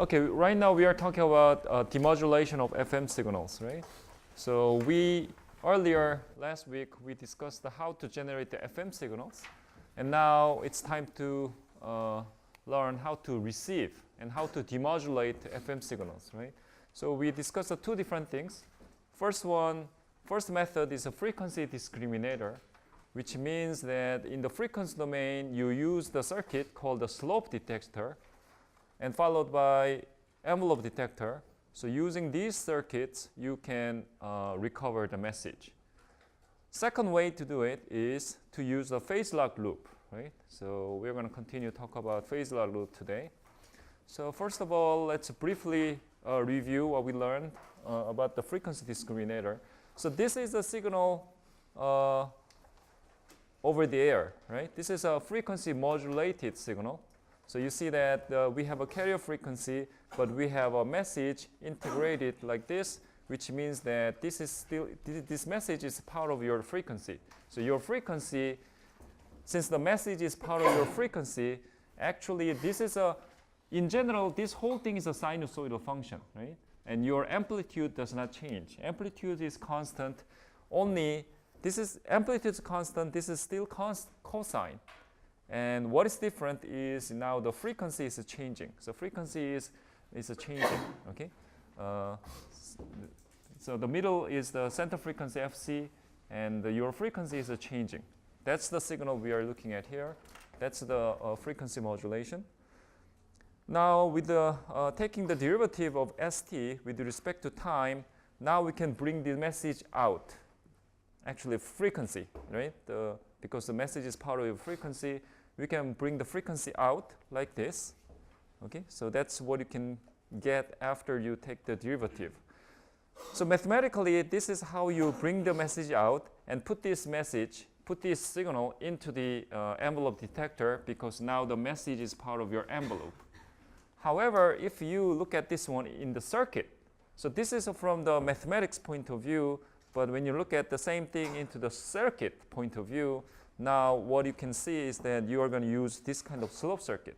Okay, right now we are talking about demodulation of FM signals, right? So earlier last week we discussed how to generate the FM signals, and now it's time to learn how to receive and how to demodulate FM signals, right? So we discussed two different things. First method is a frequency discriminator, which means that in the frequency domain you use the circuit called the slope detector, and followed by envelope detector. So using these circuits, you can recover the message. Second way to do it is to use a phase lock loop, right? So we're going to continue to talk about phase lock loop today. So first of all, let's briefly review what we learned about the frequency discriminator. So this is a signal over the air, right? This is a frequency modulated signal. So you see that we have a carrier frequency, but we have a message integrated like this, which means that this message is part of your frequency. So your frequency, since the message is part of your frequency, actually in general, this whole thing is a sinusoidal function, right? And your amplitude does not change. Amplitude is constant. Amplitude is constant. This is still cosine. And what is different is now the frequency is changing. So frequency is changing, okay? So the middle is the center frequency FC, and your frequency is changing. That's the signal we are looking at here. That's the frequency modulation. Now with taking the derivative of ST with respect to time, now we can bring the message out. Actually frequency, right? Because the message is part of your frequency, we can bring the frequency out like this. Okay, so that's what you can get after you take the derivative. So mathematically, this is how you bring the message out and put this signal into the envelope detector, because now the message is part of your envelope. However, if you look at this one in the circuit, so this is from the mathematics point of view, but when you look at the same thing into the circuit point of view, now what you can see is that you are going to use this kind of slope circuit.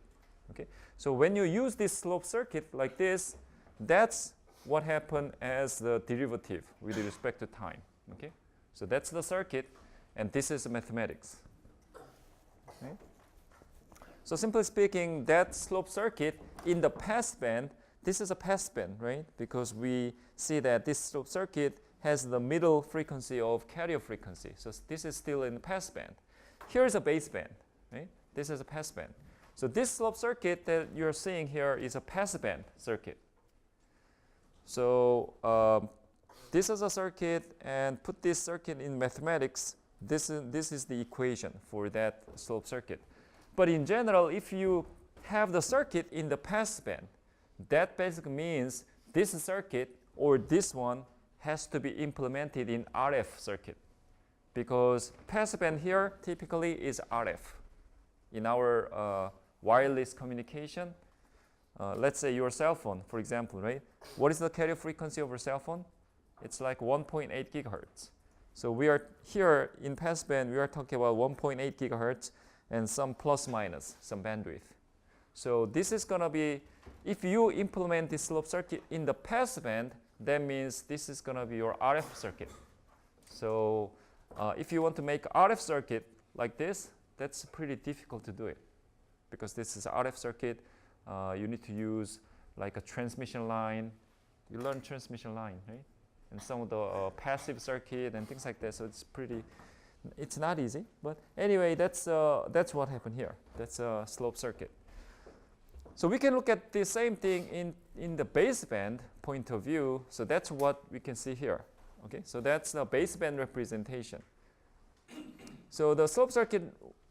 Okay? So when you use this slope circuit like this, that's what happened as the derivative with respect to time. Okay? So that's the circuit, and this is mathematics. Okay? So simply speaking, that slope circuit in the passband, this is a passband, right? Because we see that this slope circuit has the middle frequency of carrier frequency. So this is still in the passband. Here is a baseband, right? This is a passband. So this slope circuit that you're seeing here is a passband circuit. So this is a circuit, and put this circuit in mathematics. This is the equation for that slope circuit. But in general, if you have the circuit in the passband, that basically means this circuit or this one has to be implemented in RF circuit, because passband here typically is RF. In our wireless communication, let's say your cell phone, for example, right? What is the carrier frequency of your cell phone? It's like 1.8 gigahertz. So we are here in passband, we are talking about 1.8 gigahertz and some plus minus, some bandwidth. So this is going to be, if you implement this slope circuit in the passband, that means this is going to be your RF circuit. So if you want to make RF circuit like this, that's pretty difficult to do it, because this is RF circuit. You need to use like a transmission line. You learn transmission line, right? And some of the passive circuit and things like that. So it's not easy. But anyway, that's what happened here. That's a slope circuit. So we can look at the same thing in the baseband point of view. So that's what we can see here. Okay, so that's the baseband representation. So the slope circuit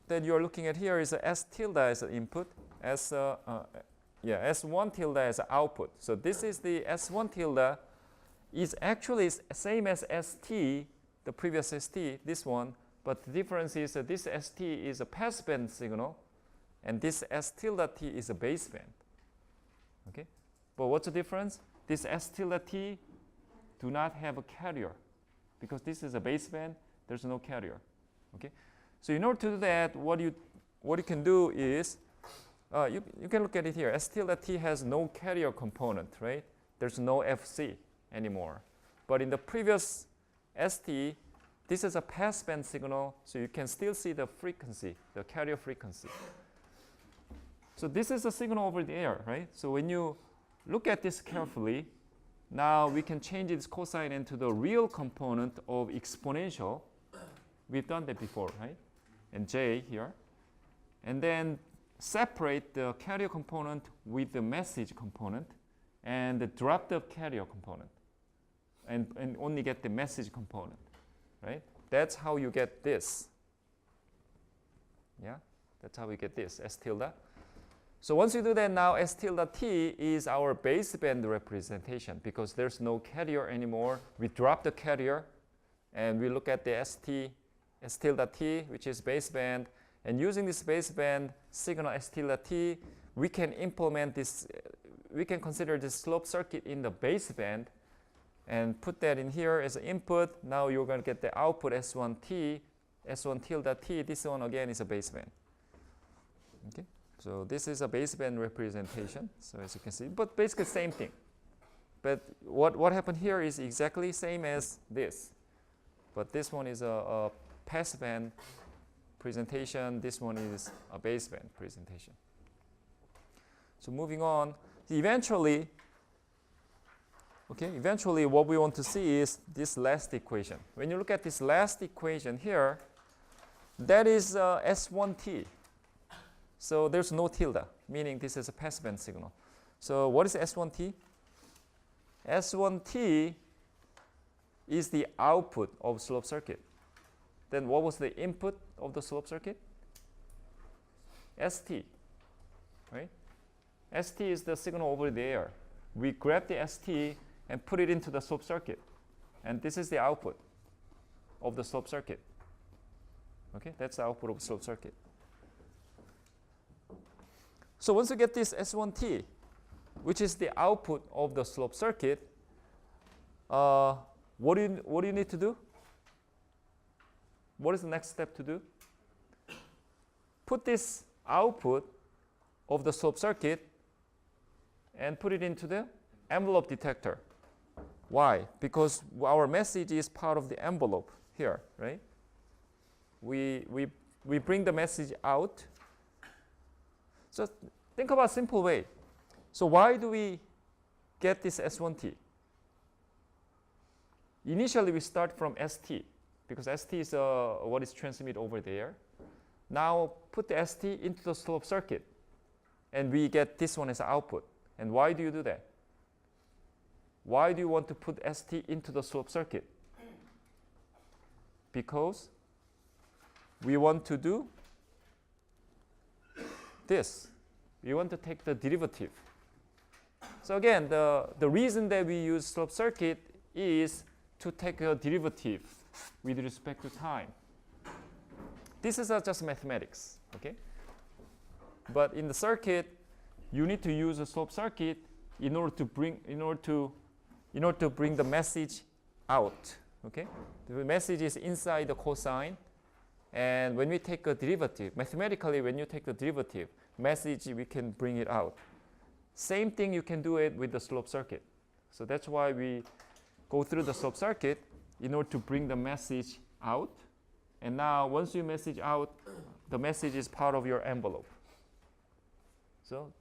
that you're looking at here is a S tilde as an input, S1 tilde as an output. So this is the S1 tilde is actually same as ST, the previous ST, this one, but the difference is that this ST is a passband signal, and this S tilde T is a baseband. Okay, but what's the difference? This S tilde T do not have a carrier, because this is a baseband. There's no carrier. Okay, so in order to do that, what you can do is you can look at it here. S tilde t has no carrier component, right? There's no FC anymore. But in the previous ST, this is a passband signal, so you can still see the frequency, the carrier frequency. So this is a signal over the air, right? So when you look at this carefully, now we can change its cosine into the real component of exponential. We've done that before, right? And J here. And then separate the carrier component with the message component and drop the carrier component and only get the message component, right? That's how you get this. Yeah, that's how we get this, S tilde. So once you do that, now S tilde t is our baseband representation because there's no carrier anymore. We drop the carrier and we look at the S tilde t, which is baseband. And using this baseband signal S tilde t, we can implement this, we can consider this slope circuit in the baseband and put that in here as an input. Now you're going to get the output S1 tilde t. This one again is a baseband. Okay, so this is a baseband representation. So as you can see, but basically same thing. But what happened here is exactly same as this. But this one is a passband presentation. This one is a baseband presentation. So moving on, eventually what we want to see is this last equation. When you look at this last equation here, that is S1t. So there's no tilde, meaning this is a passband signal. So what is S1t? S1t is the output of slope circuit. Then what was the input of the slope circuit? ST, right? ST is the signal over there. We grab the ST and put it into the slope circuit. And this is the output of the slope circuit. Okay, that's the output of the slope circuit. So once you get this S1t, which is the output of the slope circuit, what do you need to do? What is the next step to do? Put this output of the slope circuit and put it into the envelope detector. Why? Because our message is part of the envelope here, right? We bring the message out. So think about a simple way. So why do we get this S1t? Initially, we start from ST because ST is what is transmitted over there. Now put the ST into the slope circuit, and we get this one as output. And why do you do that? Why do you want to put ST into the slope circuit? Because we want to do this. We want to take the derivative. So again, the reason that we use slope circuit is to take a derivative with respect to time. This is just mathematics, okay? But in the circuit, you need to use a slope circuit in order to bring the message out, okay? The message is inside the cosine, and when we take a derivative, mathematically, when you take the derivative, message, we can bring it out. Same thing, you can do it with the slope circuit. So that's why we go through the slope circuit in order to bring the message out. And now, once you message out, the message is part of your envelope. So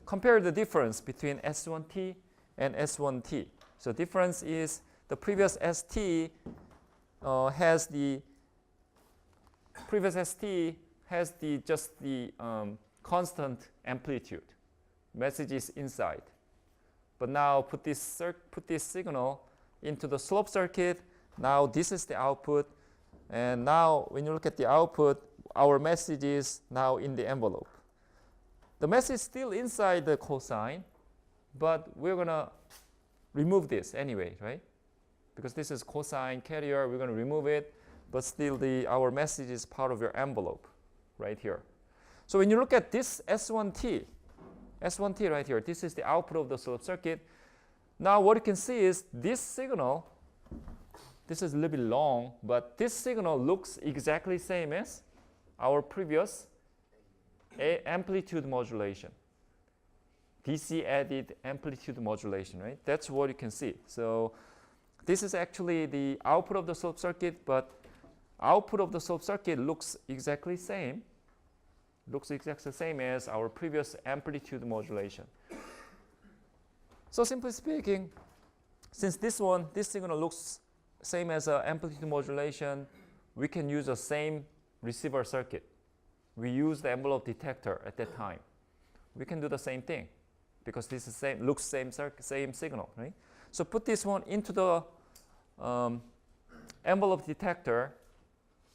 compare the difference between S1t and S1t. So difference is the previous ST has the constant amplitude. Message is inside. But now put this signal into the slope circuit. Now this is the output. And now when you look at the output, our message is now in the envelope. The message is still inside the cosine, but we're going to remove this anyway, right? Because this is cosine carrier, we're going to remove it, but still our message is part of your envelope right here. So when you look at this S1t right here, this is the output of the slope circuit. Now what you can see is this signal, this is a little bit long, but this signal looks exactly same as our previous amplitude modulation. DC added amplitude modulation, right? That's what you can see. So this is actually the output of the slope circuit, but output of the slope circuit looks exactly same. Looks exactly the same as our previous amplitude modulation. So simply speaking, since this signal looks same as amplitude modulation, we can use the same receiver circuit. We use the envelope detector at that time. We can do the same thing because this is same signal, right? So put this one into the envelope detector,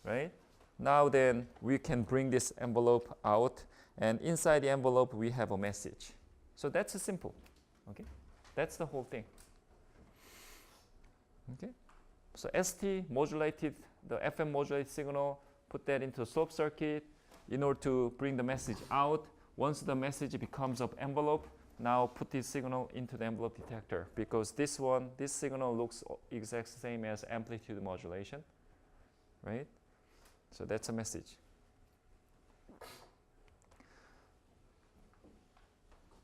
right? Now then we can bring this envelope out, and inside the envelope we have a message. So that's simple, okay? That's the whole thing. Okay? So ST modulated the FM modulated signal, put that into a slope circuit in order to bring the message out. Once the message becomes an envelope, now put this signal into the envelope detector because this signal looks exactly the same as amplitude modulation, right? So that's a message.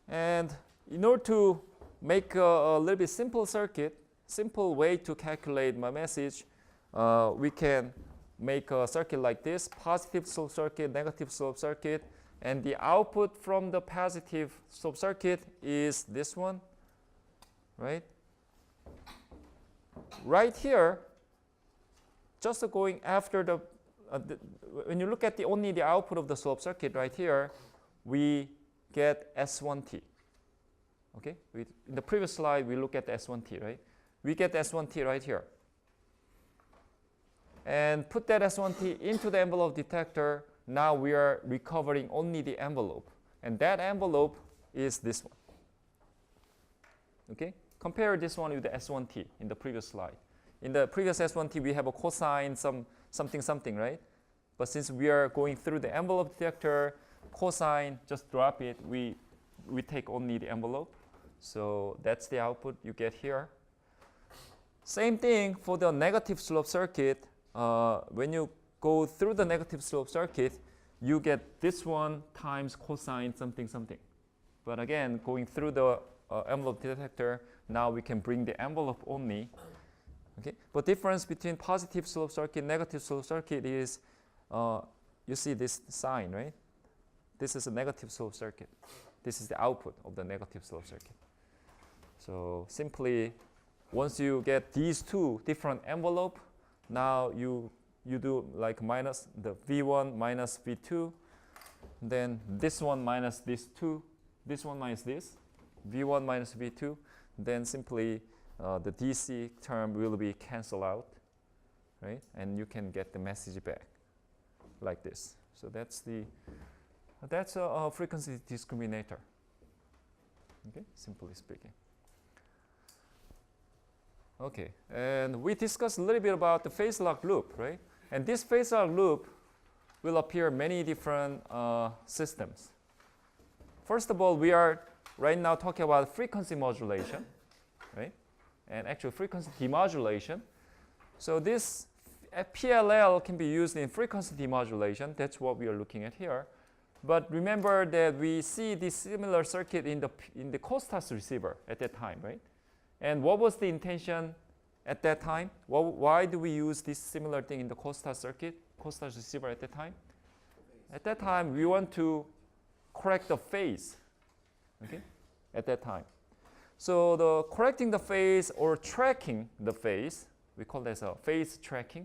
And in order to make a little bit simple way to calculate my message, we can make a circuit like this, positive slope circuit, negative slope circuit, and the output from the positive slope circuit is this one, right? Right here, just going after when you look at only the output of the slope circuit right here, we get S1T. Okay, in the previous slide we look at the S1T, right? We get S1T right here. And put that S1T into the envelope detector. Now we are recovering only the envelope. And that envelope is this one. Okay? Compare this one with the S1T in the previous slide. In the previous S1T, we have a cosine something, right? But since we are going through the envelope detector, cosine, just drop it. We take only the envelope. So that's the output you get here. Same thing for the negative slope circuit. When you go through the negative slope circuit, you get this one times cosine something. But again, going through the envelope detector, now we can bring the envelope only. Okay? But difference between positive slope circuit, negative slope circuit is, you see this sign, right? This is a negative slope circuit. This is the output of the negative slope circuit. So simply, once you get these two different envelope, now you do like minus the V1 minus V2, then this one minus this two, this one minus this, V1 minus V2, then simply the DC term will be cancelled out, right? And you can get the message back like this. So that's a frequency discriminator. Okay, simply speaking. Okay, and we discussed a little bit about the phase lock loop, right? And this phase lock loop will appear in many different systems. First of all, we are right now talking about frequency modulation, right? And actually frequency demodulation. So this PLL can be used in frequency demodulation. That's what we are looking at here. But remember that we see this similar circuit in the Costas receiver at that time, right? And what was the intention at that time? Why do we use this similar thing in the Costas circuit, Costas receiver at that time? At that time, we want to correct the phase, okay, at that time. So the correcting the phase or tracking the phase, we call this a phase tracking.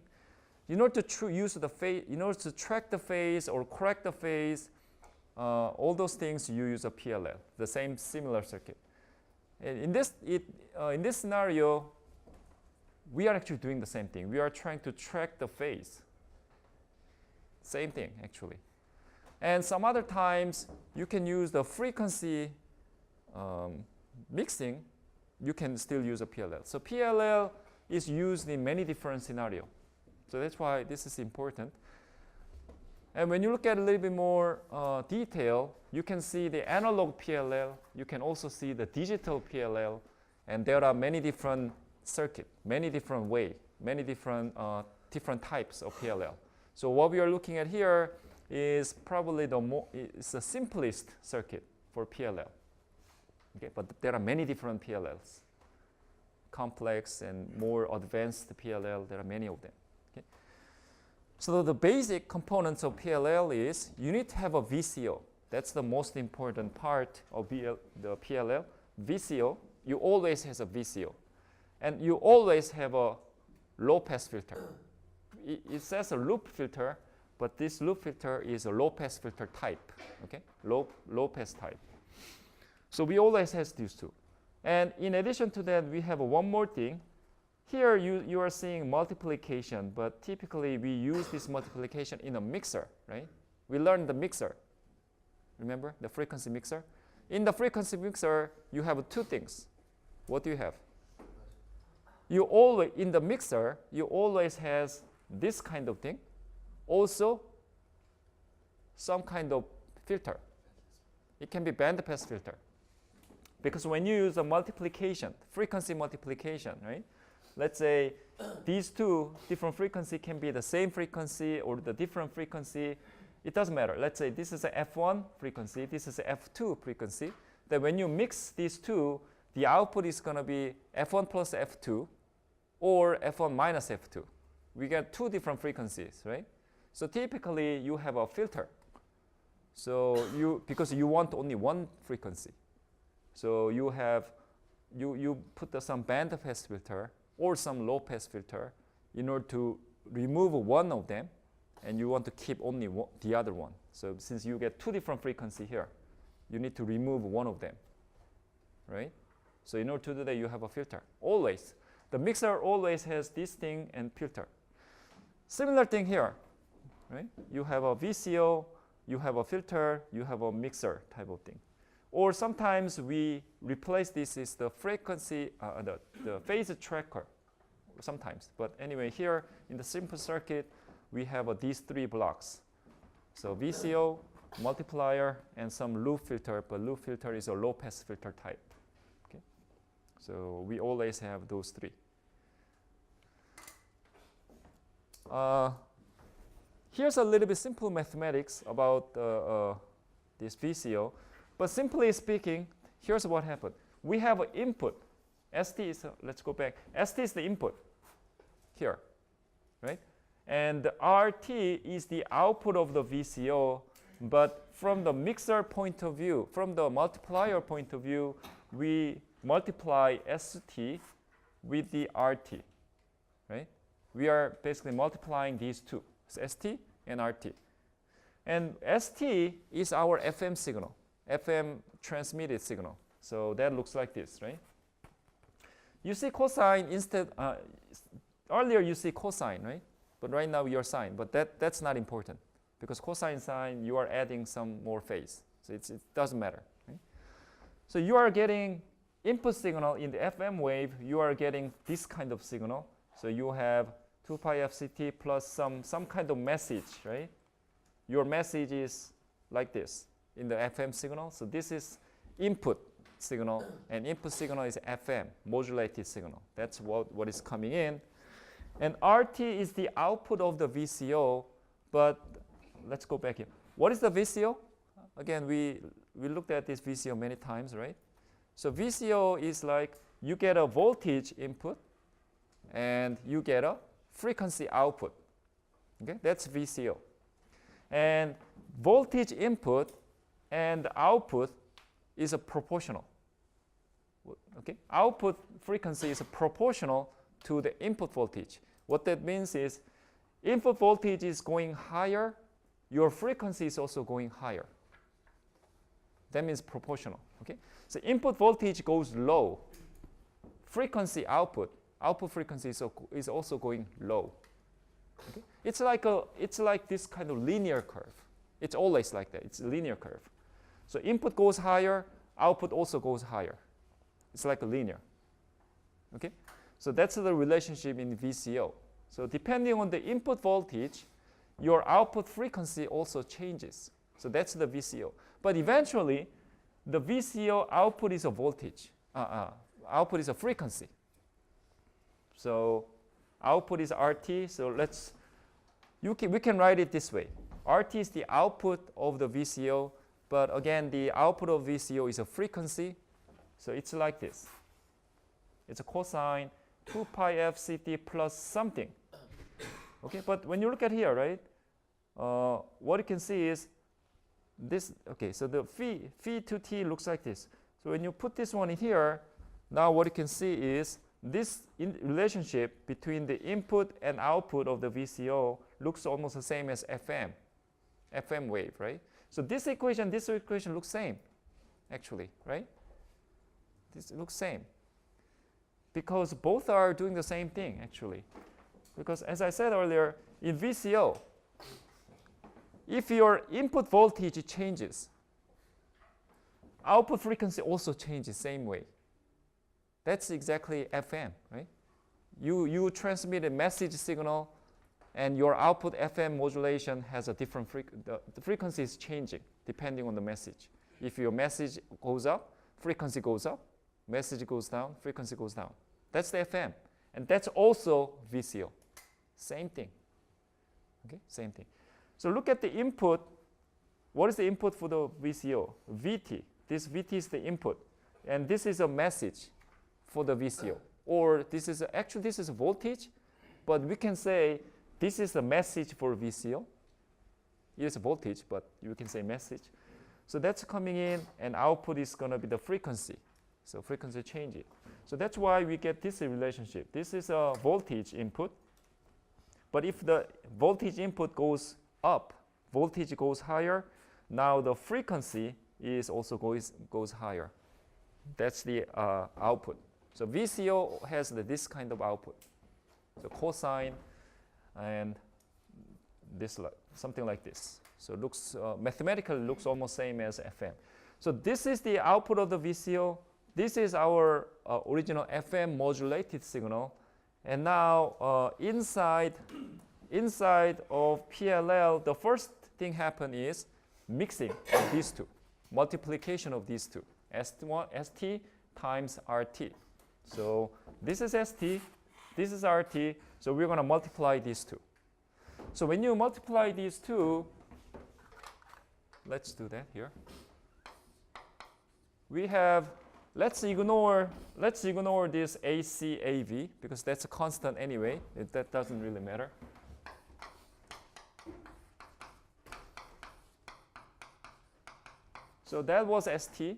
In order to use the phase, in order to track the phase or correct the phase, all those things you use a PLL, the same similar circuit. And in this scenario, we are actually doing the same thing. We are trying to track the phase. Same thing, actually. And some other times, you can use the frequency mixing. You can still use a PLL. So PLL is used in many different scenarios. So that's why this is important. And when you look at a little bit more detail, you can see the analog PLL. You can also see the digital PLL. And there are many different circuits, many different ways, many different types of PLL. So what we are looking at here is probably it's the simplest circuit for PLL. Okay, but there are many different PLLs, complex and more advanced PLL. There are many of them. Okay? So the basic components of PLL is you need to have a VCO. That's the most important part of the PLL. VCO, you always have a VCO. And you always have a low-pass filter. It says a loop filter, but this loop filter is a low-pass filter type, okay? Low-pass type. So we always have these two. And in addition to that, we have one more thing. Here you are seeing multiplication, but typically we use this multiplication in a mixer, right? We learned the mixer. Remember the frequency mixer? In the frequency mixer, you have two things. What do you have? You always, in the mixer, you always has this kind of thing. Also, some kind of filter. It can be bandpass filter. Because when you use a multiplication, frequency multiplication, right? Let's say these two different frequency can be the same frequency or the different frequency. It doesn't matter. Let's say this is a F1 frequency, this is a F2 frequency. Then when you mix these two, the output is going to be F1 plus F2 or F1 minus F2. We get two different frequencies, right? So typically you have a filter. So because you want only one frequency. So you put some band pass filter or some low pass filter in order to remove one of them, and you want to keep only the other one. So since you get two different frequencies here, you need to remove one of them, right? So in order to do that, you have a filter. Always. The mixer always has this thing and filter. Similar thing here, right? You have a VCO, you have a filter, you have a mixer type of thing. Or sometimes we replace this as the frequency, the phase tracker, sometimes. But anyway, here in the simple circuit, we have these three blocks. So VCO, multiplier, and some loop filter, but loop filter is a low-pass filter type. Okay? So we always have those three. Here's a little bit simple mathematics about this VCO. But simply speaking, here's what happened. We have an input. ST is, let's go back. ST is the input here, right? And RT is the output of the VCO. But from the mixer point of view, from the multiplier point of view, we multiply ST with the RT, right? We are basically multiplying these two, ST and RT. And ST is our FM signal. FM transmitted signal. So that looks like this, right? You see cosine instead, earlier you see cosine, right? But right now you're sine, but that's not important because cosine, sine, you are adding some more phase. So it doesn't matter, right? So you are getting input signal in the FM wave, you are getting this kind of signal. So you have 2 pi FCT plus some kind of message, right? Your message is like this. In the FM signal. So this is input signal, and input signal is FM, modulated signal. That's what is coming in. And RT is the output of the VCO, but let's go back here. What is the VCO? Again, we looked at this VCO many times, right? So VCO is like you get a voltage input, and you get a frequency output. Okay, that's VCO. And voltage input and the output is a proportional. Okay? Output frequency is proportional to the input voltage. What that means is input voltage is going higher, your frequency is also going higher. That means proportional. Okay? So input voltage goes low. Frequency output frequency is also going low. Okay? It's like this kind of linear curve. It's always like that. It's a linear curve. So input goes higher, output also goes higher. It's like a linear. Okay? So that's the relationship in VCO. So depending on the input voltage, your output frequency also changes. So that's the VCO. But eventually, the VCO output is a voltage. Output is a frequency. So output is RT. So we can write it this way. RT is the output of the VCO, but again, the output of VCO is a frequency, so it's like this. It's a cosine 2 pi f ct plus something. Okay, but when you look at here, right, what you can see is this. Okay, so the phi to t looks like this. So when you put this one in here, now what you can see is this relationship between the input and output of the VCO looks almost the same as FM wave, right? So this equation looks same, actually, right? This looks same. Because both are doing the same thing, actually. Because as I said earlier, in VCO, if your input voltage changes, output frequency also changes same way. That's exactly FM, right? You transmit a message signal, and your output FM modulation has a different the frequency is changing depending on the message. If your message goes up, frequency goes up. Message goes down, frequency goes down. That's the FM, and that's also VCO. Same thing. Okay, same thing. So look at the input. What is the input for the VCO? VT. This VT is the input, and this is a message for the VCO. Or this is actually this is voltage, but we can say this is the message for VCO. It is voltage, but you can say message. So that's coming in, and output is going to be the frequency. So frequency changes. So that's why we get this relationship. This is a voltage input. But if the voltage input goes up, voltage goes higher, now the frequency is also goes higher. That's the output. So VCO has this kind of output. So cosine and this something like this. So it looks mathematically looks almost same as FM. So this is the output of the VCO. This is our original FM modulated signal, and now inside of PLL, the first thing happen is mixing of these two, multiplication of these two, ST times RT. So this is ST, this is RT. So we're going to multiply these two. So when you multiply these two, let's do that here. We have. Let's ignore this ACAV because that's a constant anyway. That doesn't really matter. So that was ST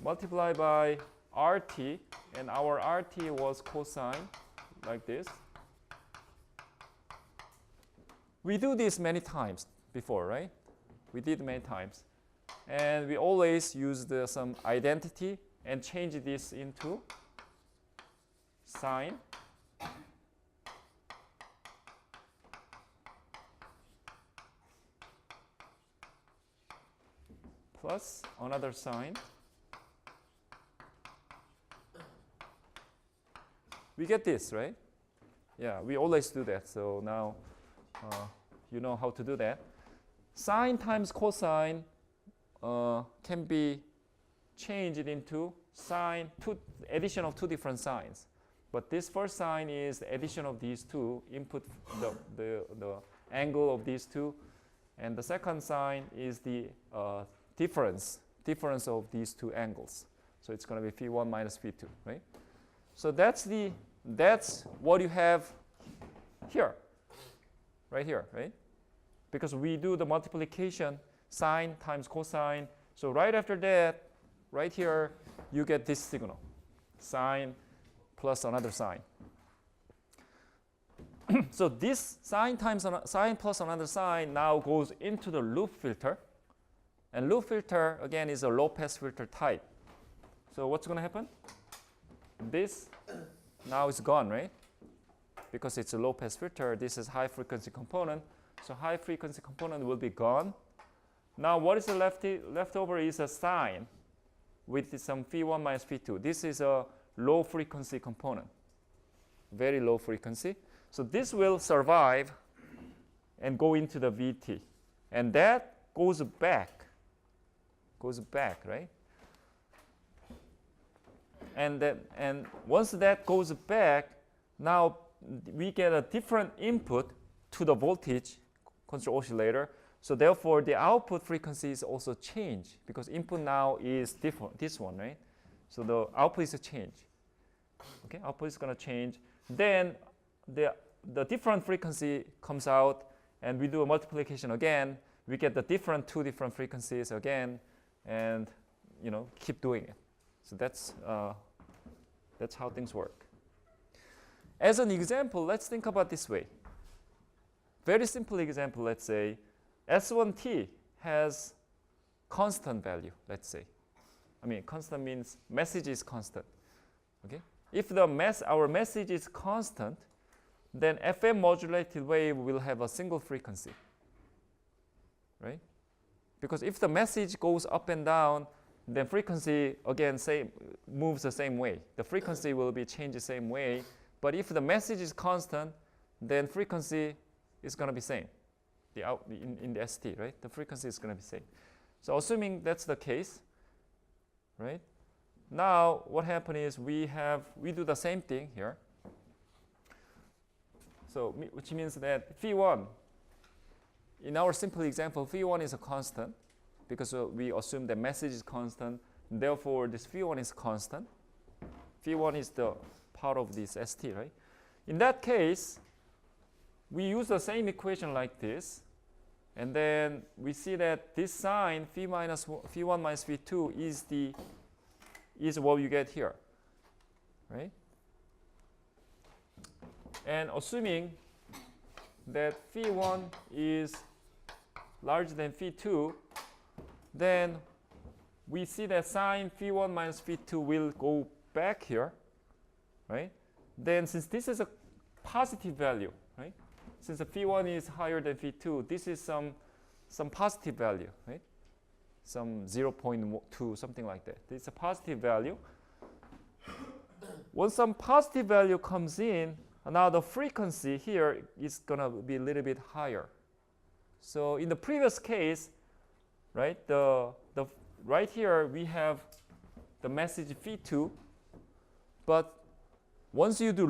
multiplied by RT, and our RT was cosine like this. We do this many times before, right? We did many times. And we always use some identity and change this into sine plus another sine. We get this, right? Yeah, we always do that. So now you know how to do that. Sine times cosine can be changed into sine, addition of two different sines. But this first sine is the addition of these two, input the angle of these two. And the second sine is the difference of these two angles. So it's going to be phi1 minus phi2, right? So that's what you have here, right here, right? Because we do the multiplication, sine times cosine. So right after that, right here, you get this signal, sine plus another sine. So this sine plus another sine now goes into the loop filter. And loop filter, again, is a low-pass filter type. So what's going to happen? This now is gone, right? Because it's a low-pass filter. This is high-frequency component. So high-frequency component will be gone. Now what is left over is a sine with some phi1 minus phi2. This is a low-frequency component, very low frequency. So this will survive and go into the VT. And that goes back, right? And once that goes back, now we get a different input to the voltage control oscillator. So therefore, the output frequencies also change because input now is different. This one, right? So the output is a change. Okay, output is going to change. Then the different frequency comes out, and we do a multiplication again. We get the two different frequencies again, and keep doing it. So that's how things work. As an example, let's think about this way. Very simple example. Let's say S1t has constant value. Let's say, constant means message is constant. Okay, if our message is constant, then FM modulated wave will have a single frequency, right? Because if the message goes up and down, then frequency again moves the same way. The frequency will be changed the same way. But if the message is constant, then frequency is going to be same. In the ST, right? The frequency is going to be same. So assuming that's the case, right? Now what happened is we do the same thing here. So which means that phi1, in our simple example, phi1 is a constant because we assume the message is constant. Therefore, this phi1 is constant. Phi1 is the part of this ST, right? In that case, we use the same equation like this, and then we see that this sign phi1 minus phi2 is what you get here, right? And assuming that phi1 is larger than phi2, then we see that sine phi1 minus phi2 will go back here, right? Then since this is a positive value, right? Since the phi1 is higher than phi2, this is some positive value, right? Some 0.2, something like that. It's a positive value. Once some positive value comes in, now the frequency here is going to be a little bit higher. So in the previous case, right, right here we have the message phi2, but once you do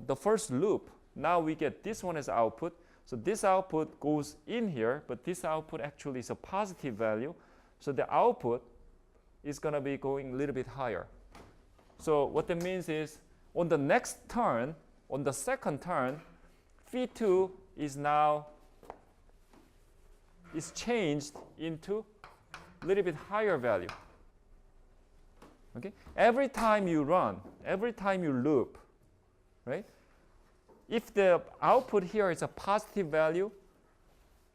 the first loop, now we get this one as output. So this output goes in here, but this output actually is a positive value. So the output is going to be going a little bit higher. So what that means is on the next turn, on the second turn, phi2 is changed into a little bit higher value. Okay? Every time you loop, right? If the output here is a positive value,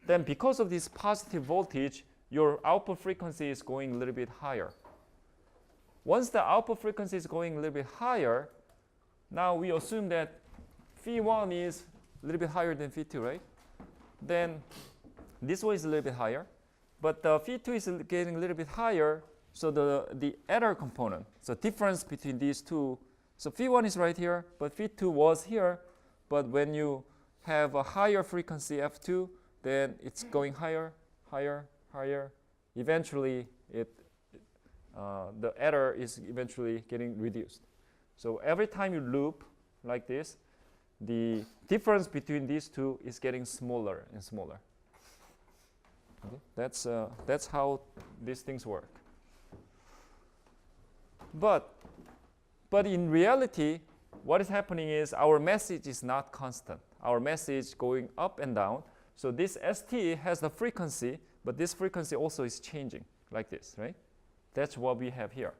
then because of this positive voltage, your output frequency is going a little bit higher. Once the output frequency is going a little bit higher, now we assume that phi1 is a little bit higher than phi2, right? Then this one is a little bit higher, but the phi2 is getting a little bit higher, so the error component, so difference between these two, so phi1 is right here, but phi2 was here, but when you have a higher frequency f2, then it's going higher, higher, higher. Eventually, the error is eventually getting reduced. So every time you loop like this, the difference between these two is getting smaller and smaller. Okay? That's how these things work. But in reality, what is happening is our message is not constant. Our message going up and down. So this ST has the frequency, but this frequency also is changing like this, right? That's what we have here.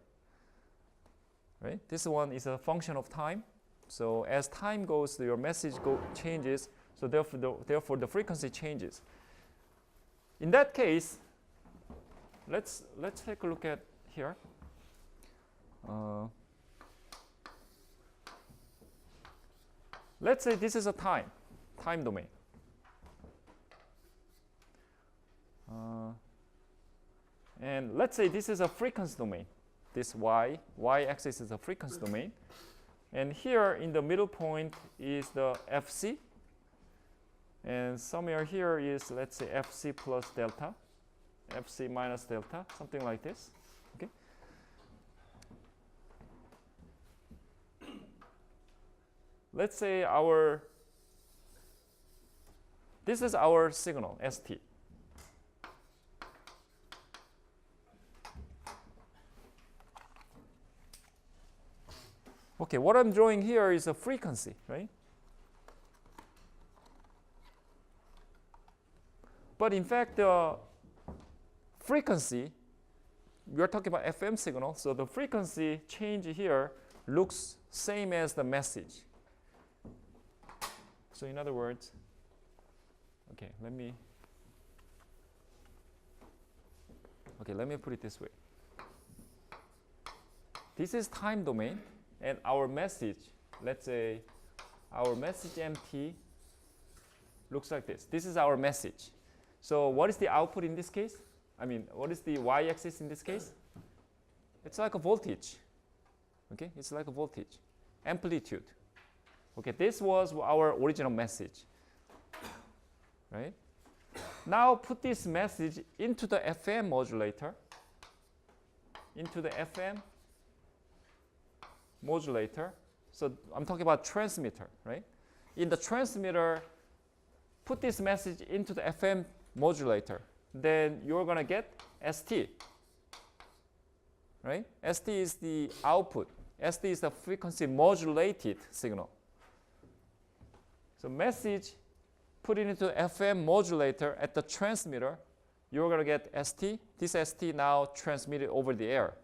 Right? This one is a function of time. So as time goes, your message changes. So therefore the frequency changes. In that case, let's take a look at here. Let's say this is a time domain. And let's say this is a frequency domain. This y-axis is a frequency domain. And here in the middle point is the Fc. And somewhere here is, let's say, Fc plus delta, Fc minus delta, something like this. Okay. Let's say This is our signal, ST. Okay, what I'm drawing here is a frequency, right? But in fact, the frequency, we are talking about FM signal, so the frequency change here looks same as the message. So in other words, okay, let me put it this way. This is time domain, and our message, let's say our message MT looks like this. This is our message. So what is the output in this case? I mean, what is the y-axis in this case? It's like a voltage. Okay, it's like a voltage. Amplitude. Okay, this was our original message. Right? Now put this message into the FM modulator. Into the FM modulator. So I'm talking about transmitter, right? In the transmitter, put this message into the FM modulator. Then you're going to get ST. Right? ST is the output. ST is the frequency modulated signal. So message put it into FM modulator at the transmitter, you're going to get ST. This ST now transmitted over the air.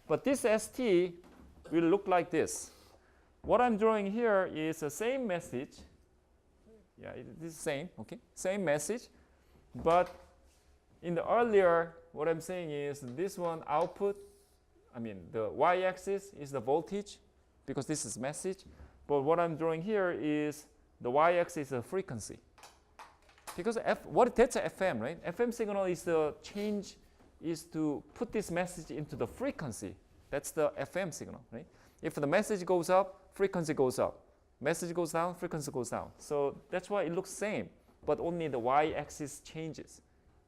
But this ST will look like this. What I'm drawing here is the same message. Yeah, it is the same, okay? Same message. But in the earlier, what I'm saying is this one output, I mean the y-axis is the voltage because this is message. But what I'm drawing here is the y-axis is the frequency. Because that's a FM, right? FM signal is the change, is to put this message into the frequency. That's the FM signal, right? If the message goes up, frequency goes up. Message goes down, frequency goes down. So that's why it looks same, but only the y-axis changes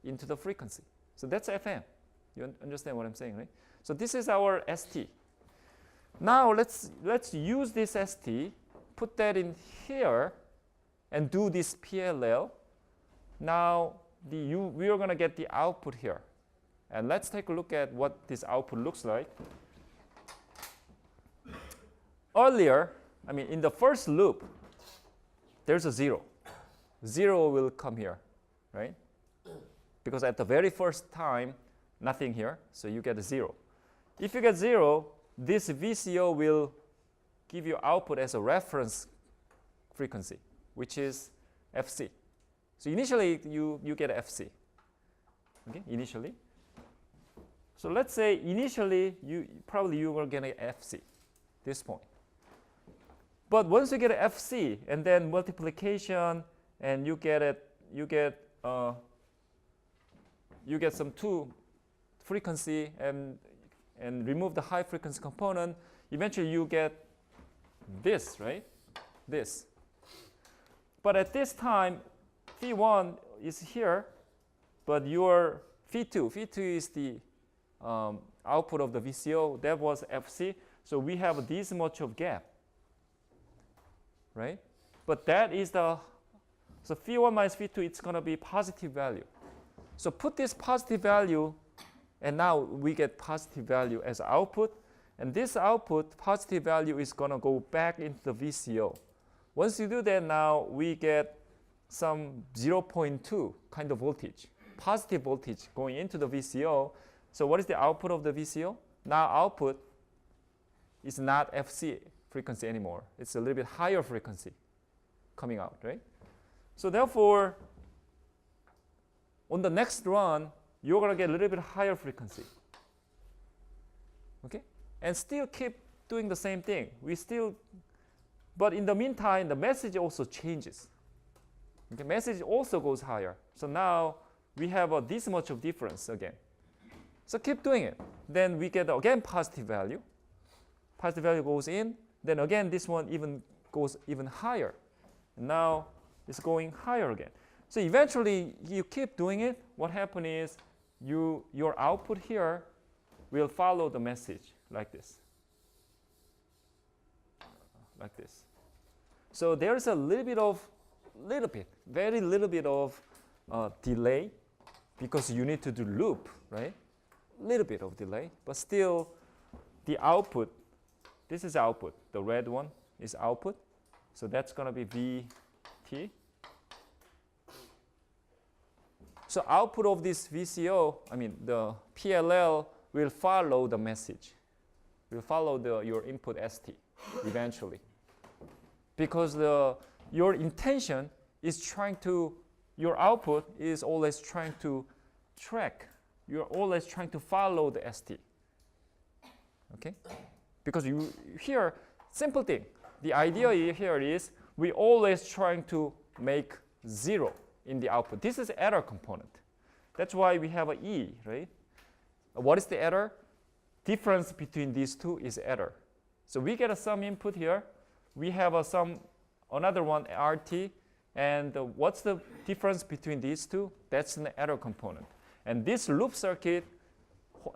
into the frequency. So that's FM. You understand what I'm saying, right? So this is our ST. Now let's use this ST, put that in here, and do this PLL. Now we are going to get the output here. And let's take a look at what this output looks like. Earlier, I mean in the first loop, there's a 0. 0 will come here, right? Because at the very first time, nothing here, so you get a 0. If you get 0, this VCO will give you output as a reference frequency, which is FC. So initially, you get FC, okay, initially. So let's say initially, you will get an FC, this point. But once you get an FC, and then multiplication, and you get some 2 frequency, and remove the high frequency component, eventually you get this, right? This. But at this time, Phi1 is here, but your Phi2 is the output of the VCO. That was FC. So we have this much of gap, right? But that is so Phi1 minus Phi2, it's going to be positive value. So put this positive value, and now we get positive value as output. And this output, positive value, is going to go back into the VCO. Once you do that, now we get some 0.2 kind of voltage, positive voltage going into the VCO. So what is the output of the VCO? Now output is not FC frequency anymore. It's a little bit higher frequency coming out, right? So therefore, on the next run, you're going to get a little bit higher frequency. Okay? And still keep doing the same thing. But in the meantime, the message also changes. Okay? Message also goes higher. So now we have this much of difference again. So keep doing it. Then we get again positive value. Positive value goes in. Then again, this one goes even higher. And now it's going higher again. So eventually, you keep doing it. What happens is your output here will follow the message like this. Like this. So there's a little bit of little bit, very little bit of delay, because you need to do loop, right? Little bit of delay, but still the output, this is output. The red one is output. So that's going to be VT. So output of this VCO, I mean the PLL, will follow the message, will follow your input ST eventually. Because your intention is trying to, your output is always trying to track. You're always trying to follow the ST. Okay? Because you here, simple thing. The idea here is we always trying to make 0 in the output. This is error component. That's why we have an E, right? What is the error? Difference between these two is error. So we get some input here. We have another one, RT. And what's the difference between these two? That's an error component. And this loop circuit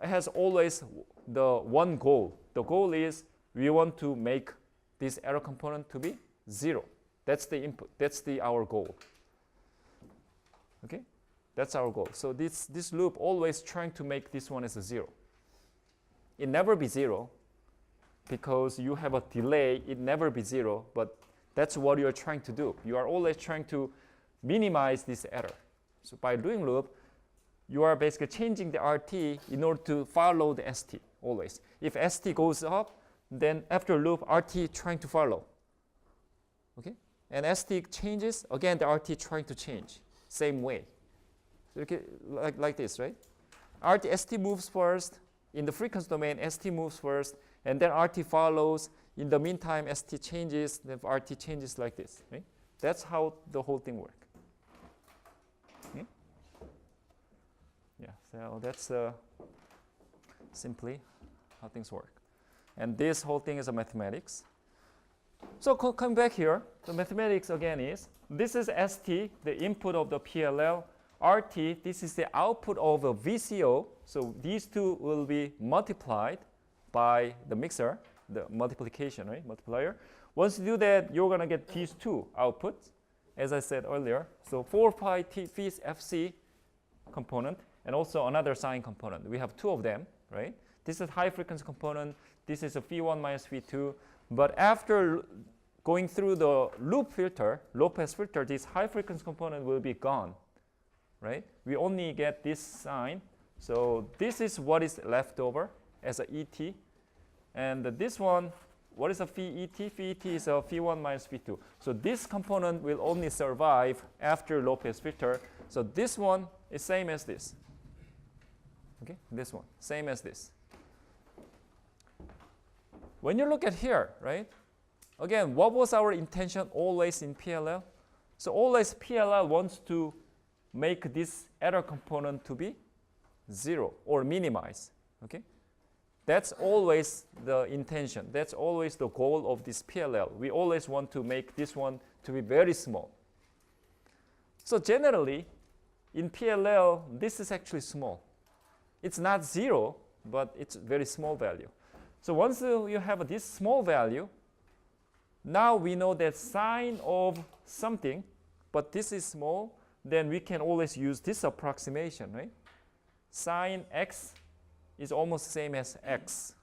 has always the one goal. The goal is we want to make this error component to be 0. That's the input. That's our goal. Okay? That's our goal. So this loop always trying to make this one as a 0. It never be 0 because you have a delay. It never be 0, but that's what you're trying to do. You are always trying to minimize this error. So by doing loop, you are basically changing the RT in order to follow the ST always. If ST goes up, then after loop, RT trying to follow. Okay? And ST changes, again, the RT trying to change. Same way. Okay, like this, right? ST moves first. In the frequency domain, ST moves first, and then RT follows. In the meantime, ST changes, then RT changes like this, right? That's how the whole thing works. Okay? Yeah, so that's simply how things work. And this whole thing is a mathematics. So come back here. The mathematics again is, this is ST, the input of the PLL. RT, this is the output of a VCO. So these two will be multiplied by the mixer, the multiplication, right? Multiplier. Once you do that, you're going to get these two outputs, as I said earlier. So 4 pi T FC component and also another sine component. We have two of them, right? This is high frequency component. This is a phi1 minus phi2. But after going through the loop filter, low pass filter, this high frequency component will be gone, right? We only get this sign. So this is what is left over as a ET. And this one, what is a phi ET? Phi ET is a phi1 minus phi2. So this component will only survive after low pass filter. So this one is same as this. Okay, this one, same as this. When you look at here, right? Again, what was our intention always in PLL? So always PLL wants to make this error component to be 0 or minimize. Okay? That's always the intention. That's always the goal of this PLL. We always want to make this one to be very small. So generally, in PLL, this is actually small. It's not 0, but it's a very small value. So once you have this small value, now we know that sine of something, but this is small, then we can always use this approximation, right? Sine x is almost the same as x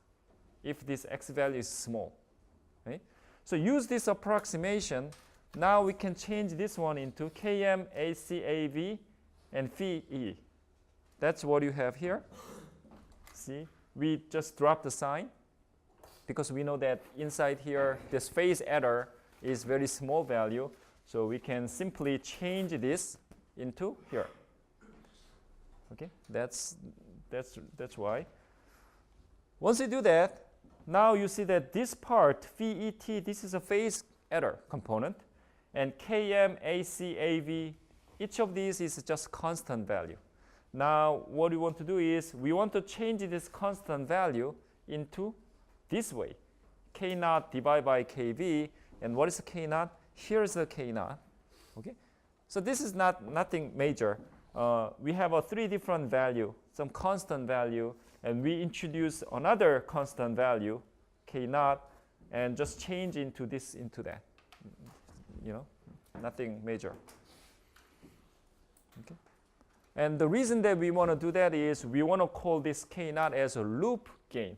if this x value is small, right? So use this approximation. Now we can change this one into Km, AC, AV, and phi E. That's what you have here. See, we just drop the sign because we know that inside here, this phase error is very small value. So we can simply change this into here. Okay, that's why. Once you do that, now you see that this part, phi ET, this is a phase error component. And Km, AC, AV, each of these is just constant value. Now, what we want to do is we want to change this constant value into this way. K naught divided by KV. And what is the K naught? Here's the K naught. Okay? So this is nothing major. We have a 3 different value, some constant value, and we introduce another constant value, K naught, and just change into this, into that. You know, nothing major. Okay. And the reason that we want to do that is we want to call this K naught as a loop gain.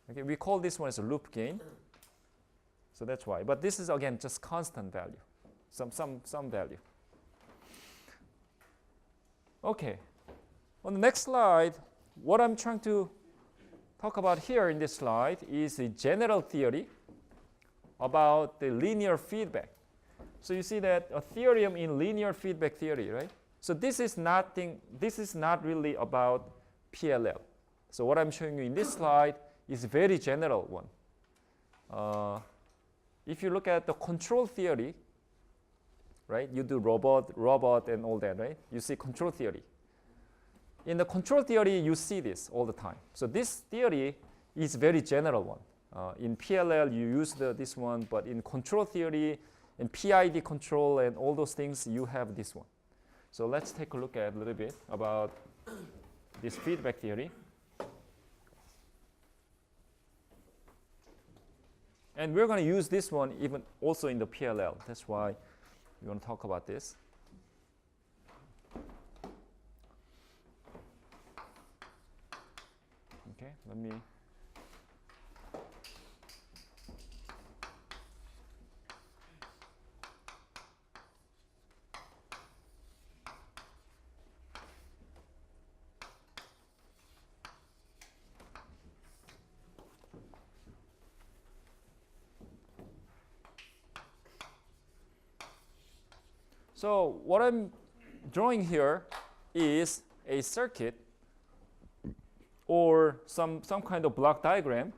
Okay, we call this one as a loop gain. So that's why. But this is again just constant value, some value. Okay. On the next slide, what I'm trying to talk about here in this slide is a general theory about the linear feedback. So you see that a theorem in linear feedback theory, right? So this is not really about PLL. So what I'm showing you in this slide is a very general one. If you look at the control theory, right? You do robot and all that, right? You see control theory. In the control theory, you see this all the time. So this theory is very general one. In PLL, you use this one, but in control theory, in PID control and all those things, you have this one. So let's take a look at a little bit about this feedback theory. And we're going to use this one even also in the PLL. That's why we want to talk about this. Okay, let me. So what I'm drawing here is a circuit or some kind of block diagram.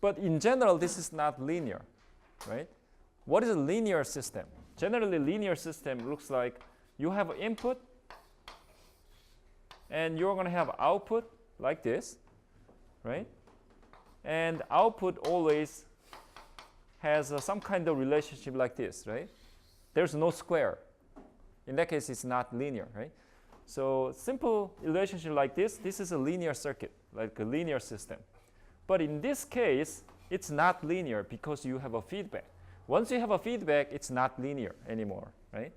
But in general, this is not linear, right? What is a linear system? Generally, linear system looks like you have input and you're going to have output like this, right? And output always has some kind of relationship like this, right? There's no square. In that case, it's not linear, right? So simple relationship like this is a linear circuit, like a linear system. But in this case, it's not linear because you have a feedback. Once you have a feedback, it's not linear anymore, right?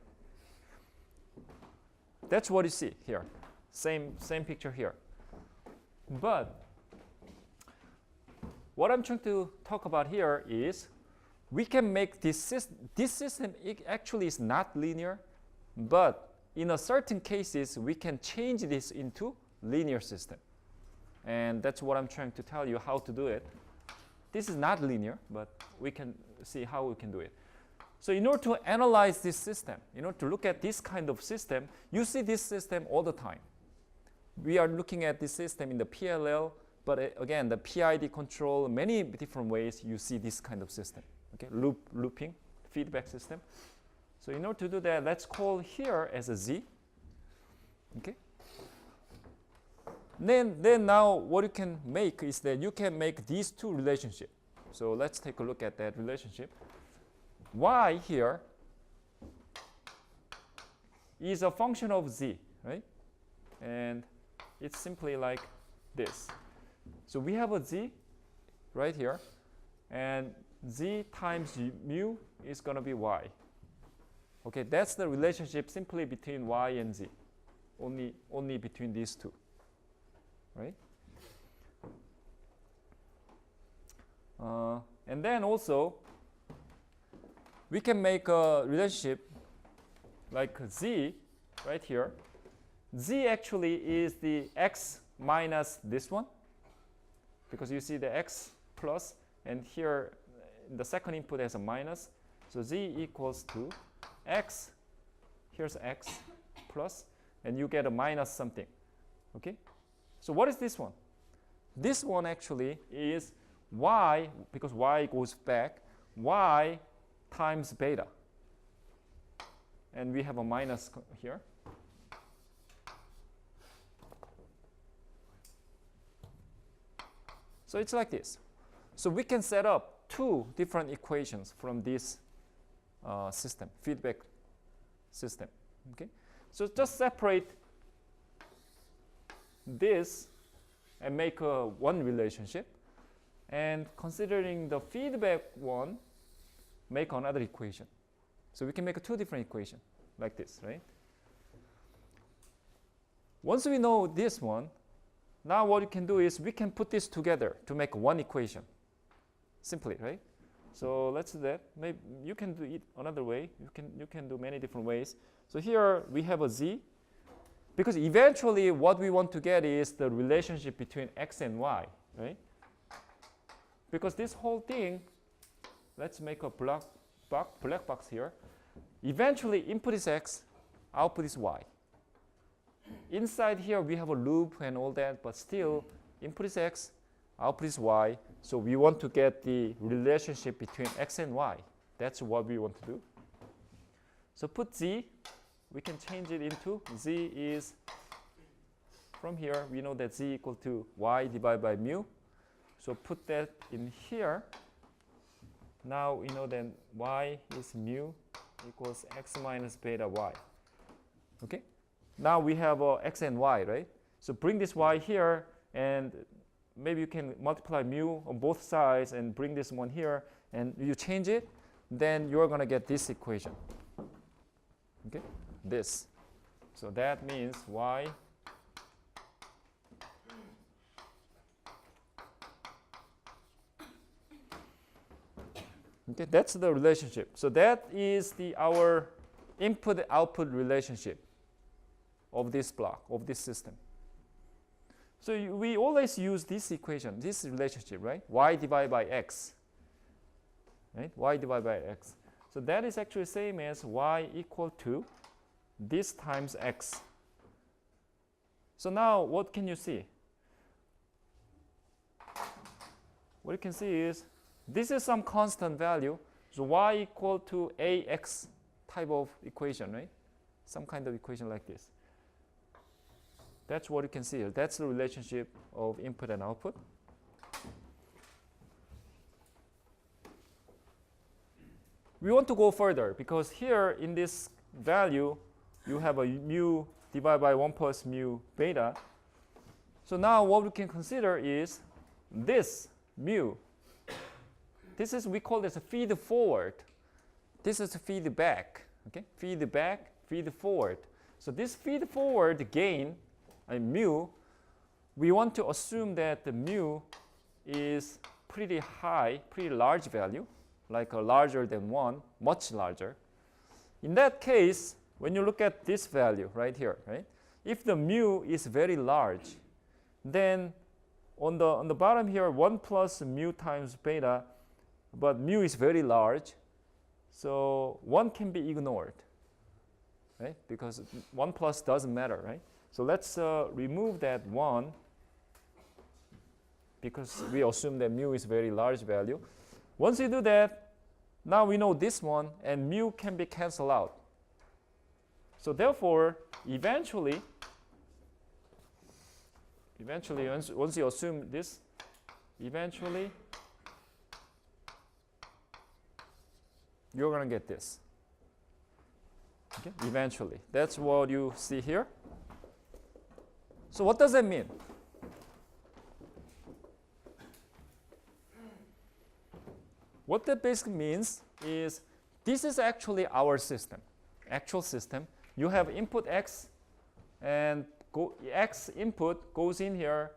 That's what you see here. Same picture here. But what I'm trying to talk about here is we can make this system actually is not linear, but in a certain cases, we can change this into linear system. And that's what I'm trying to tell you how to do it. This is not linear, but we can see how we can do it. So in order to analyze this system, in order to look at this kind of system, you see this system all the time. We are looking at this system in the PLL, but again, the PID control, many different ways you see this kind of system. Okay, looping, feedback system. So in order to do that, let's call here as a Z. Okay. Then now what you can make is that you can make these two relationships. So let's take a look at that relationship. Y here is a function of Z, right? And it's simply like this. So we have a Z right here, and Z times mu is going to be Y. Okay, that's the relationship simply between Y and Z, only between these two, right? And then also, we can make a relationship like Z right here. Z actually is the X minus this one, because you see the X plus, and here the second input has a minus. So Z equals to X, here's X plus, and you get a minus something. Okay? So what is this one? This one actually is Y, because Y goes back, Y times beta. And we have a minus here. So it's like this. So we can set up two different equations from this system, feedback system. Okay? So just separate this and make one relationship. And considering the feedback one, make another equation. So we can make two different equations like this, right? Once we know this one, now what you can do is we can put this together to make one equation. Simply, right? So let's do that. Maybe you can do it another way. You can do many different ways. So here we have a z, because eventually what we want to get is the relationship between x and y, right? Because this whole thing, let's make a black box here. Eventually input is x, output is y. Inside here we have a loop and all that, but still input is x, output is y. So we want to get the relationship between x and y. That's what we want to do. So put z, we can change it into z is, from here we know that z equal to y divided by mu. So put that in here. Now we know that y is mu equals x minus beta y. Okay? Now we have x and y, right? So bring this y here, and maybe you can multiply mu on both sides and bring this one here, and you change it, then you're going to get this equation. Okay? This. So that means y okay, that's the relationship. So that is our input-output relationship of this block, of this system. So we always use this equation, this relationship, right? Y divided by x, right? Y divided by x. So that is actually same as y equal to this times x. So now what can you see? What you can see is this is some constant value. So y equal to ax type of equation, right? Some kind of equation like this. That's what you can see here. That's the relationship of input and output. We want to go further because here in this value, you have a mu divided by 1 plus mu beta. So now what we can consider is this mu. This is, we call this a feed forward. This is a feedback. Okay? Feedback, feed forward. So this feed forward gain, mu, we want to assume that the mu is pretty high, pretty large value, like a larger than 1, much larger. In that case, when you look at this value right here, right? If the mu is very large, then on the bottom here, 1 plus mu times beta, but mu is very large, so 1 can be ignored, right? Because 1 plus doesn't matter, right? So let's remove that 1 because we assume that mu is very large value. Once you do that, now we know this one, and mu can be canceled out. So therefore, eventually, once you assume this, eventually, you're going to get this. Okay? Eventually. That's what you see here. So what does that mean? What that basically means is this is actually our system, actual system. You have input x, and x input goes in here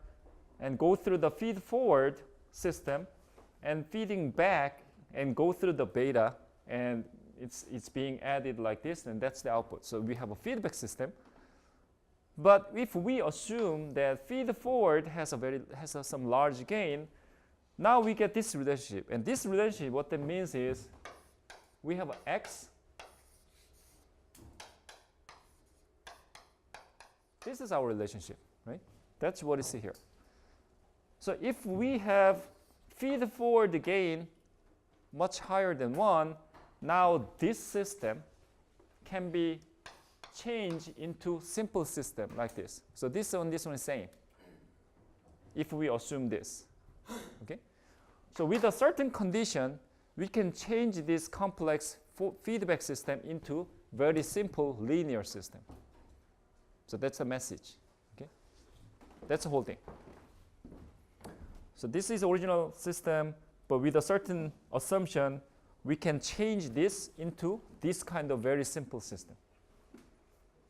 and go through the feed forward system and feeding back and go through the beta, and it's being added like this, and that's the output. So we have a feedback system. But if we assume that feed forward has some large gain, now we get this relationship. And this relationship, what that means is we have x. This is our relationship, right? That's what you see here. So if we have feed forward gain much higher than 1, now this system can be change into simple system like this. So this one is same if we assume this. Okay? So with a certain condition, we can change this complex feedback system into very simple linear system. So that's a message. Okay? That's the whole thing. So this is original system, but with a certain assumption, we can change this into this kind of very simple system.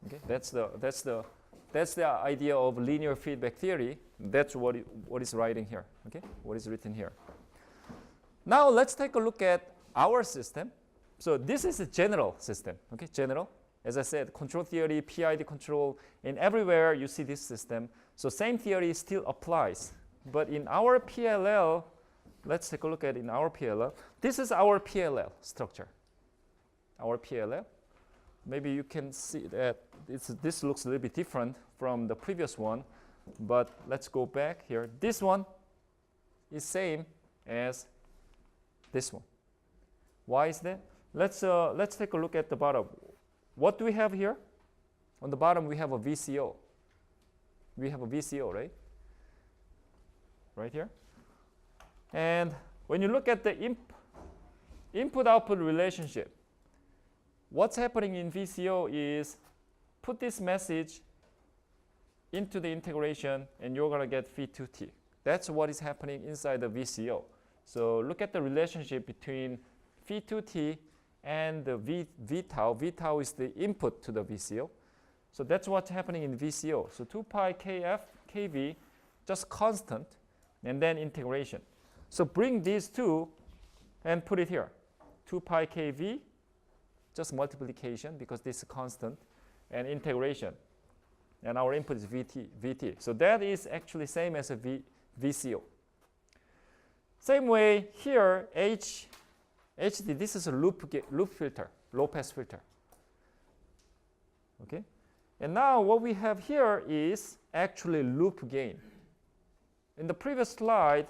Okay, that's the idea of linear feedback theory. That's what is writing here. Okay, what is written here. Now let's take a look at our system. So this is a general system. Okay, general. As I said, control theory, PID control, and everywhere you see this system. So same theory still applies. But in our PLL, let's take a look at in our PLL. This is our PLL structure. Our PLL. Maybe you can see that this looks a little bit different from the previous one. But let's go back here. This one is same as this one. Why is that? Let's take a look at the bottom. What do we have here? On the bottom, we have a VCO. We have a VCO, right? Right here. And when you look at the input-output relationship, what's happening in VCO is put this message into the integration, and you're going to get V2T. That's what is happening inside the VCO. So look at the relationship between V2T and the V tau. V tau is the input to the VCO. So that's what's happening in VCO. So 2 pi kf, kv, just constant, and then integration. So bring these two and put it here. 2 pi kv, just multiplication because this is constant, and integration. And our input is Vt. So that is actually same as a VCO. Same way here, HD, this is a loop filter, low pass filter. Okay? And now what we have here is actually loop gain. In the previous slide,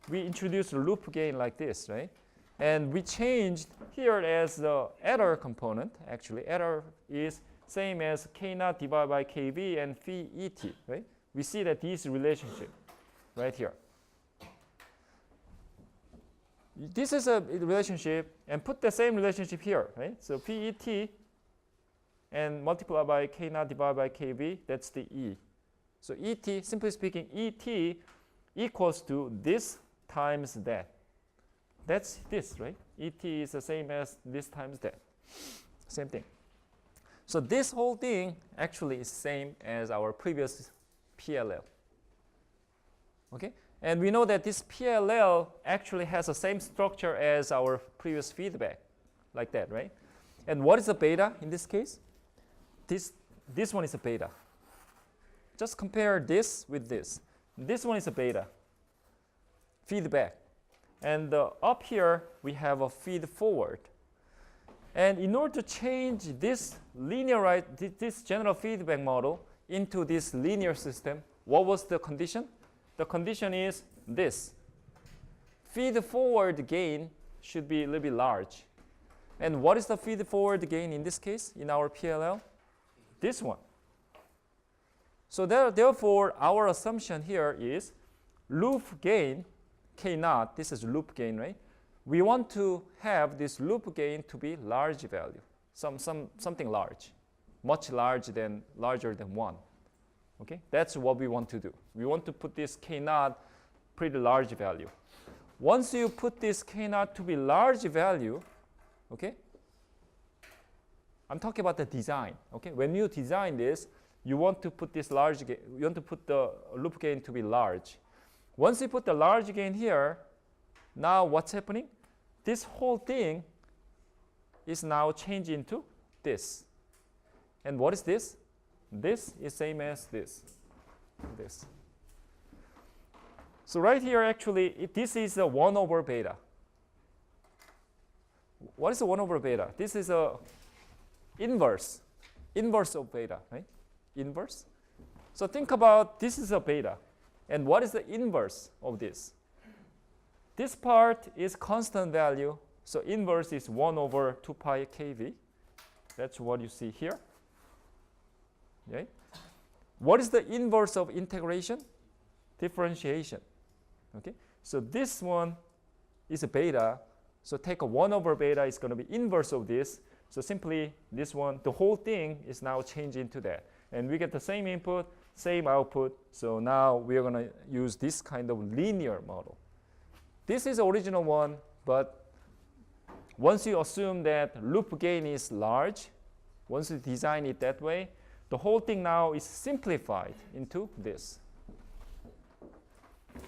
we introduced a loop gain like this, right? And we changed here as the error component. Actually, error is same as K0 divided by Kv and phi Et, right? We see that this relationship right here. This is a relationship, and put the same relationship here, right? So phi Et and multiply by K0 divided by Kv, that's the E. So Et, simply speaking, Et equals to this times that. That's this, right? Et is the same as this times that. Same thing. So this whole thing actually is same as our previous PLL. Okay? And we know that this PLL actually has the same structure as our previous feedback, like that, right? And what is a beta in this case? This one is a beta. Just compare this with this. This one is a beta, feedback. And up here, we have a feed forward. And in order to change this this general feedback model into this linear system, what was the condition? The condition is this. Feed forward gain should be a little bit large. And what is the feed forward gain in this case, in our PLL? This one. So therefore, our assumption here is loop gain, K0, this is loop gain, right? We want to have this loop gain to be large value, something large, much larger than 1. Okay, that's what we want to do. We want to put this K0 pretty large value. Once you put this K0 to be large value, okay, I'm talking about the design. Okay, when you design this, you want to put this large gain, you want to put the loop gain to be large. Once you put the large gain here, now what's happening? This whole thing is now changed into this. And what is this? This is same as this. So right here, actually, this is a 1 over beta. What is a 1 over beta? This is a inverse of beta, right? Inverse. So think about this is a beta. And what is the inverse of this? This part is constant value. So inverse is 1 over 2 pi kv. That's what you see here. Okay. What is the inverse of integration? Differentiation. Okay. So this one is a beta. So take a 1 over beta is going to be inverse of this. So simply this one, the whole thing is now changed into that. And we get the same input, same output. So now we are going to use this kind of linear model. This is the original one, but once you assume that loop gain is large, once you design it that way, the whole thing now is simplified into this.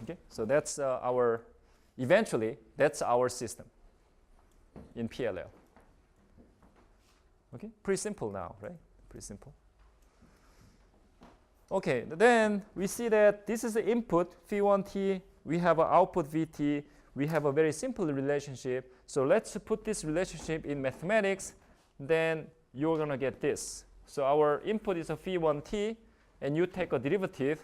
Okay, so that's eventually, that's our system in PLL. Okay, pretty simple now, right? Pretty simple. Okay, then we see that this is the input, phi1t, we have an output vt, we have a very simple relationship. So let's put this relationship in mathematics, then you're going to get this. So our input is a phi1t, and you take a derivative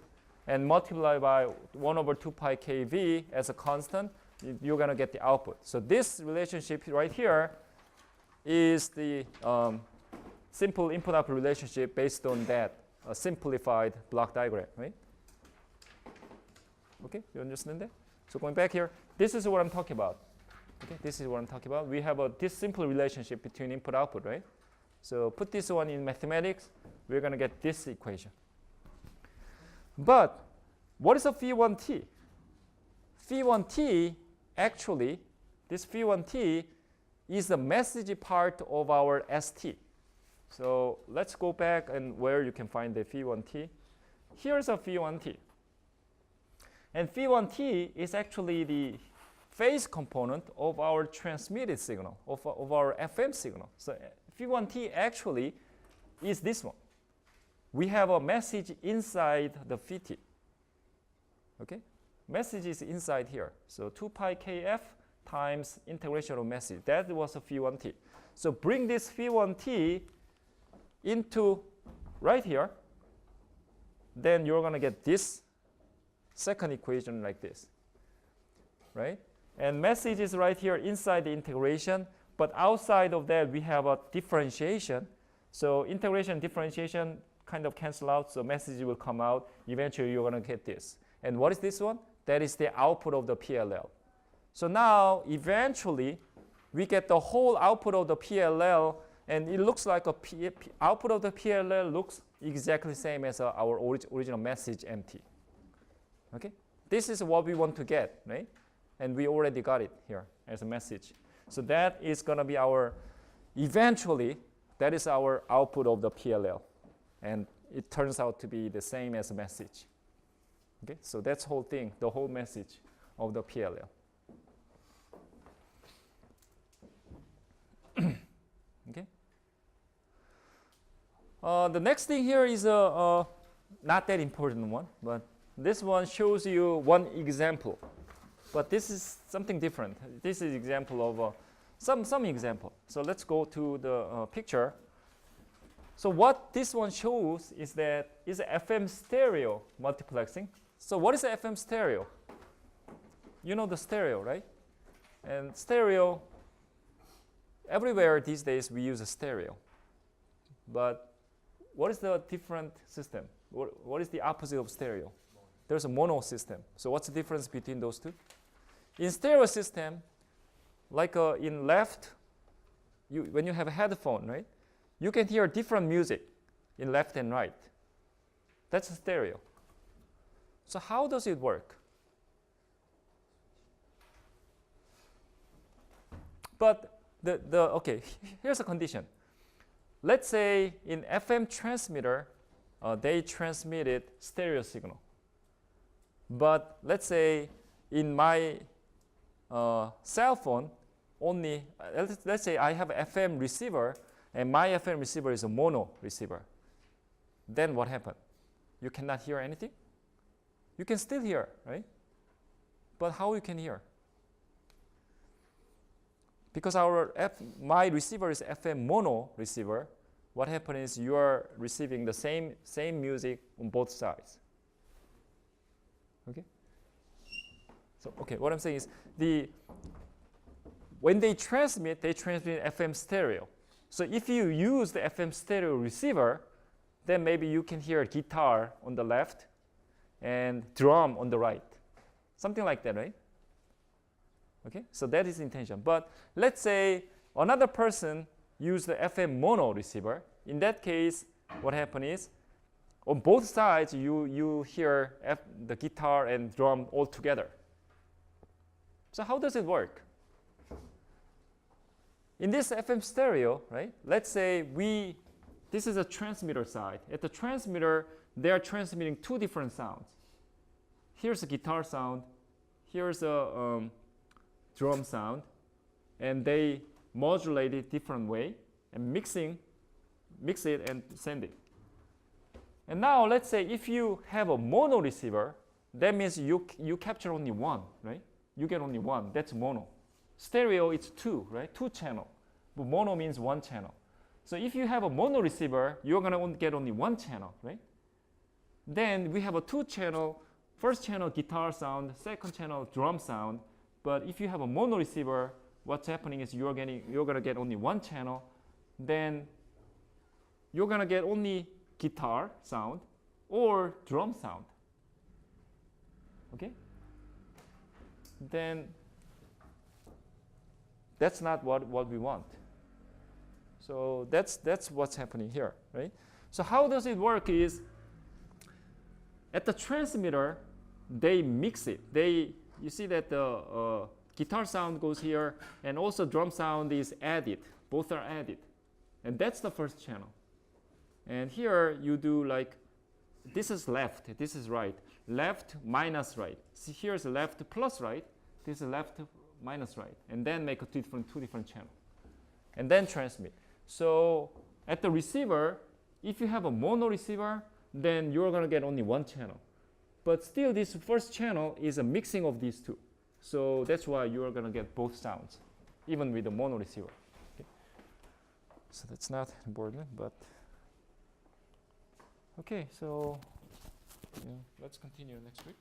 and multiply by 1 over 2 pi kv as a constant, you're going to get the output. So this relationship right here is the simple input-output relationship based on that simplified block diagram, right? Okay, you understand that? So going back here, this is what I'm talking about. Okay, this is what I'm talking about. We have this simple relationship between input-output, right? So put this one in mathematics, we're going to get this equation. But what is a phi1t? Phi1t, actually, this phi1t is the message part of our ST. So let's go back and where you can find the phi1t. Here's a phi1t. And phi1t is actually the phase component of our transmitted signal, of our FM signal. So phi1t actually is this one. We have a message inside the phi-t. Okay? Message is inside here. So 2 pi kf times integration of message. That was a phi1t. So bring this phi1t into right here. Then you're going to get this second equation like this. Right? And message is right here inside the integration. But outside of that, we have a differentiation. So integration and differentiation kind of cancel out. So message will come out. Eventually, you're going to get this. And what is this one? That is the output of the PLL. So now, eventually, we get the whole output of the PLL. And it looks like output of the PLL looks exactly the same as our original message MT. Okay? This is what we want to get, right? And we already got it here as a message. So that is going to be eventually, that is our output of the PLL. And it turns out to be the same as a message. Okay? So that's the whole thing, the whole message of the PLL. Okay? The next thing here is not that important one, but this one shows you one example. But this is something different. This is example of some example. So let's go to the picture. So what this one shows is that is FM stereo multiplexing. So what is the FM stereo? You know the stereo, right? And stereo, everywhere these days we use a stereo. But what is the different system? What is the opposite of stereo? There's a mono system. So what's the difference between those two? In stereo system, like in left, when you have a headphone, right? You can hear different music in left and right. That's a stereo. So how does it work? But okay, here's a condition. Let's say in FM transmitter, they transmitted stereo signal. But let's say in my cell phone, only, let's say I have an FM receiver, and my FM receiver is a mono receiver. Then what happened? You cannot hear anything? You can still hear, right? But how you can hear? Because my receiver is FM mono receiver, what happened is you are receiving the same music on both sides. Okay? So, okay, what I'm saying is when they transmit FM stereo. So if you use the FM stereo receiver, then maybe you can hear guitar on the left and drum on the right. Something like that, right? Okay, so that is the intention. But let's say another person used the FM mono receiver. In that case, what happened is on both sides, you hear the guitar and drum all together. So how does it work? in this FM stereo, right? Let's say this is a transmitter side. At the transmitter, they are transmitting two different sounds. Here's a guitar sound. Here's a drum sound. And they modulate it different way and mix it and send it. And now let's say if you have a mono receiver, that means you capture only one, right? You get only one. That's mono. Stereo, it's two, right? Two channel. But mono means one channel. So if you have a mono receiver, you're gonna get only one channel, right? Then we have a two channel. First channel guitar sound, second channel drum sound. But if you have a mono receiver, what's happening is you're gonna get only one channel. Then you're gonna get only guitar sound or drum sound. Okay? Then that's not what we want. So that's what's happening here, right? So how does it work is at the transmitter, they mix it. You see that the guitar sound goes here, and also drum sound is added. Both are added. And that's the first channel. And here you do like, this is left, this is right. Left minus right. See, here's left plus right. This is left minus right. And then make two different channels. And then transmit. So at the receiver, if you have a mono receiver, then you're going to get only one channel. But still, this first channel is a mixing of these two. So that's why you're going to get both sounds, even with the mono receiver. Okay. So that's not important, but okay, so let's continue next week.